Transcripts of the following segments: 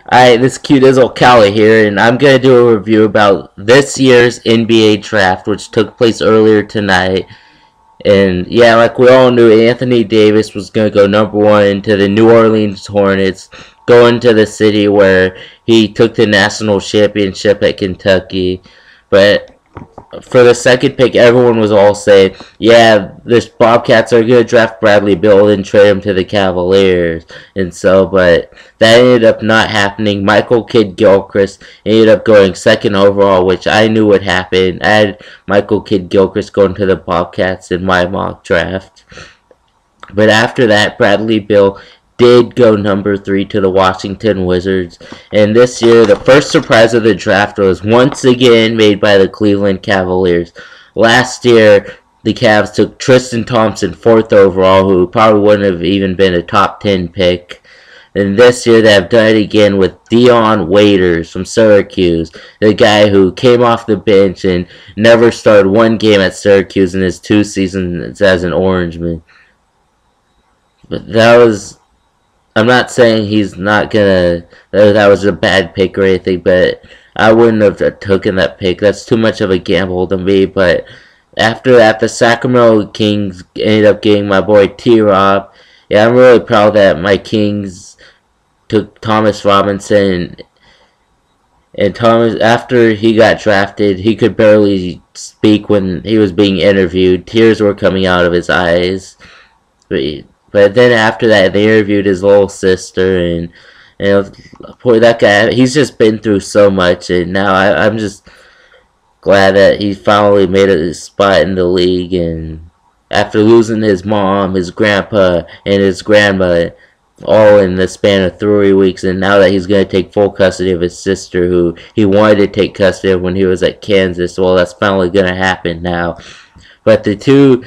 Hi, this cute Izzle Cali here, and I'm going to do a review about this year's NBA draft, which took place earlier tonight. And yeah, like we all knew, Anthony Davis was going to go number one to the New Orleans Hornets, going to the city where he took the national championship at Kentucky. But for the second pick, everyone was all saying, yeah, the Bobcats are going to draft Bradley Beal and trade him to the Cavaliers. But that ended up not happening. Michael Kidd-Gilchrist ended up going second overall, which I knew would happen. I had Michael Kidd-Gilchrist going to the Bobcats in my mock draft. But after that, Bradley Beal did go number 3 to the Washington Wizards. And this year, the first surprise of the draft was once again made by the Cleveland Cavaliers. Last year, the Cavs took Tristan Thompson 4th overall, who probably wouldn't have even been a top 10 pick. And this year they have done it again with Dion Waiters from Syracuse, the guy who came off the bench and never started one game at Syracuse in his 2 seasons as an Orangeman. But I'm not saying he's not gonna, that was a bad pick or anything, but I wouldn't have taken that pick. That's too much of a gamble to me. But after that, the Sacramento Kings ended up getting my boy T-Rob. Yeah, I'm really proud that my Kings took Thomas Robinson. And Thomas, after he got drafted, he could barely speak when he was being interviewed. Tears were coming out of his eyes. But then after that, they interviewed his little sister, and poor that guy. He's just been through so much, and now I'm just glad that he finally made a spot in the league. And after losing his mom, his grandpa, and his grandma, all in the span of 3 weeks, and now that he's going to take full custody of his sister, who he wanted to take custody of when he was at Kansas, well, that's finally going to happen now. But the two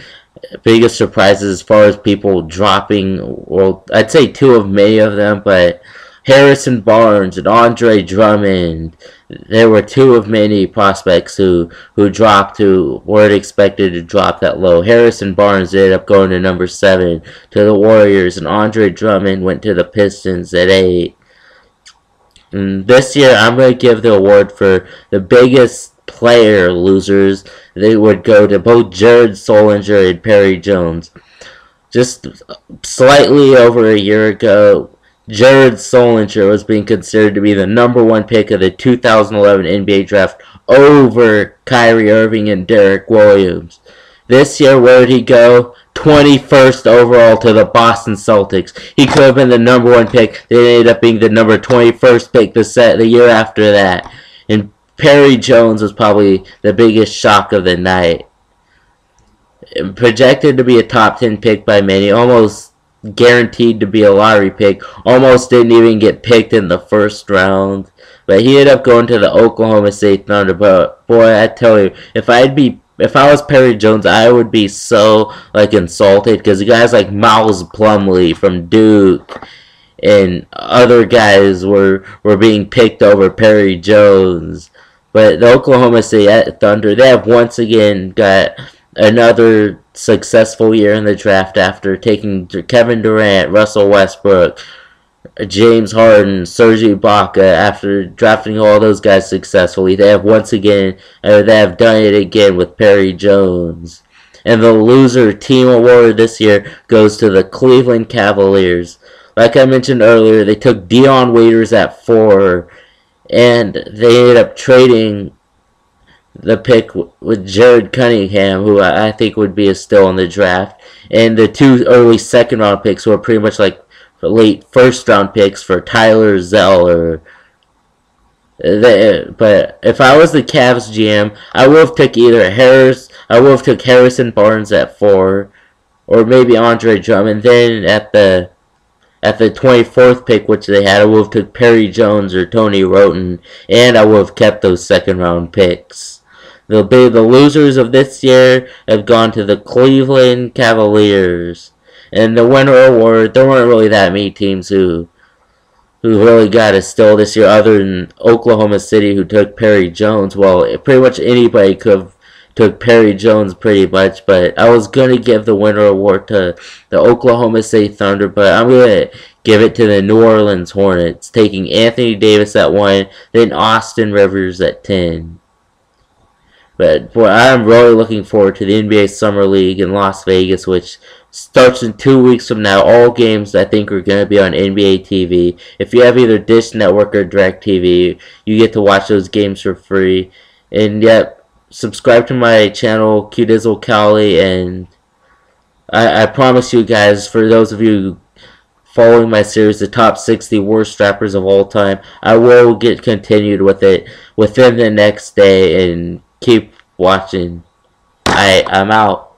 biggest surprises as far as people dropping, well, I'd say 2 of many of them, but Harrison Barnes and Andre Drummond, there were 2 of many prospects who dropped, who weren't expected to drop that low. Harrison Barnes ended up going to number 7 to the Warriors, and Andre Drummond went to the Pistons at 8. And this year, I'm going to give the award for the biggest player losers. They would go to both Jared Solinger and Perry Jones. Just slightly over a year ago, Jared Solinger was being considered to be the number 1 pick of the 2011 NBA draft over Kyrie Irving and Derek Williams. This year, where did he go? 21st overall to the Boston Celtics. He could have been the number 1 pick. They ended up being the number 21st pick the year after that. And Perry Jones was probably the biggest shock of the night. Projected to be a top 10 pick by many, almost guaranteed to be a lottery pick, almost didn't even get picked in the first round. But he ended up going to the Oklahoma State Thunder. But boy, I tell you, if I was Perry Jones, I would be so insulted, because guys like Miles Plumlee from Duke and other guys were being picked over Perry Jones. But the Oklahoma State Thunder, they have once again got another successful year in the draft after taking Kevin Durant, Russell Westbrook, James Harden, Serge Ibaka. After drafting all those guys successfully, they have they have done it again with Perry Jones. And the loser team award this year goes to the Cleveland Cavaliers. Like I mentioned earlier, they took Dion Waiters at 4, and they ended up trading the pick with Jared Cunningham, who I think would be a steal in the draft. And the 2 early second-round picks were pretty much like late first-round picks for Tyler Zeller. But if I was the Cavs GM, I would have took Harrison Barnes at 4, or maybe Andre Drummond. Then at the 24th pick, which they had, I would have took Perry Jones or Tony Wroten, and I would have kept those second-round picks. The losers of this year have gone to the Cleveland Cavaliers. And the winner award, there weren't really that many teams who really got a steal this year, other than Oklahoma City, who took Perry Jones. Well, pretty much anybody could have took Perry Jones pretty much, but I was going to give the winner award to the Oklahoma State Thunder, but I'm going to give it to the New Orleans Hornets, taking Anthony Davis at 1, then Austin Rivers at 10. But boy, I'm really looking forward to the NBA Summer League in Las Vegas, which starts in 2 weeks from now. All games I think are going to be on NBA TV. If you have either Dish Network or DirecTV, you get to watch those games for free. And yet, subscribe to my channel, Kidd-Gilchrist, and I promise you guys, for those of you following my series, the top 60 worst rappers of all time, I will get continued with it within the next day, and keep watching. I'm out.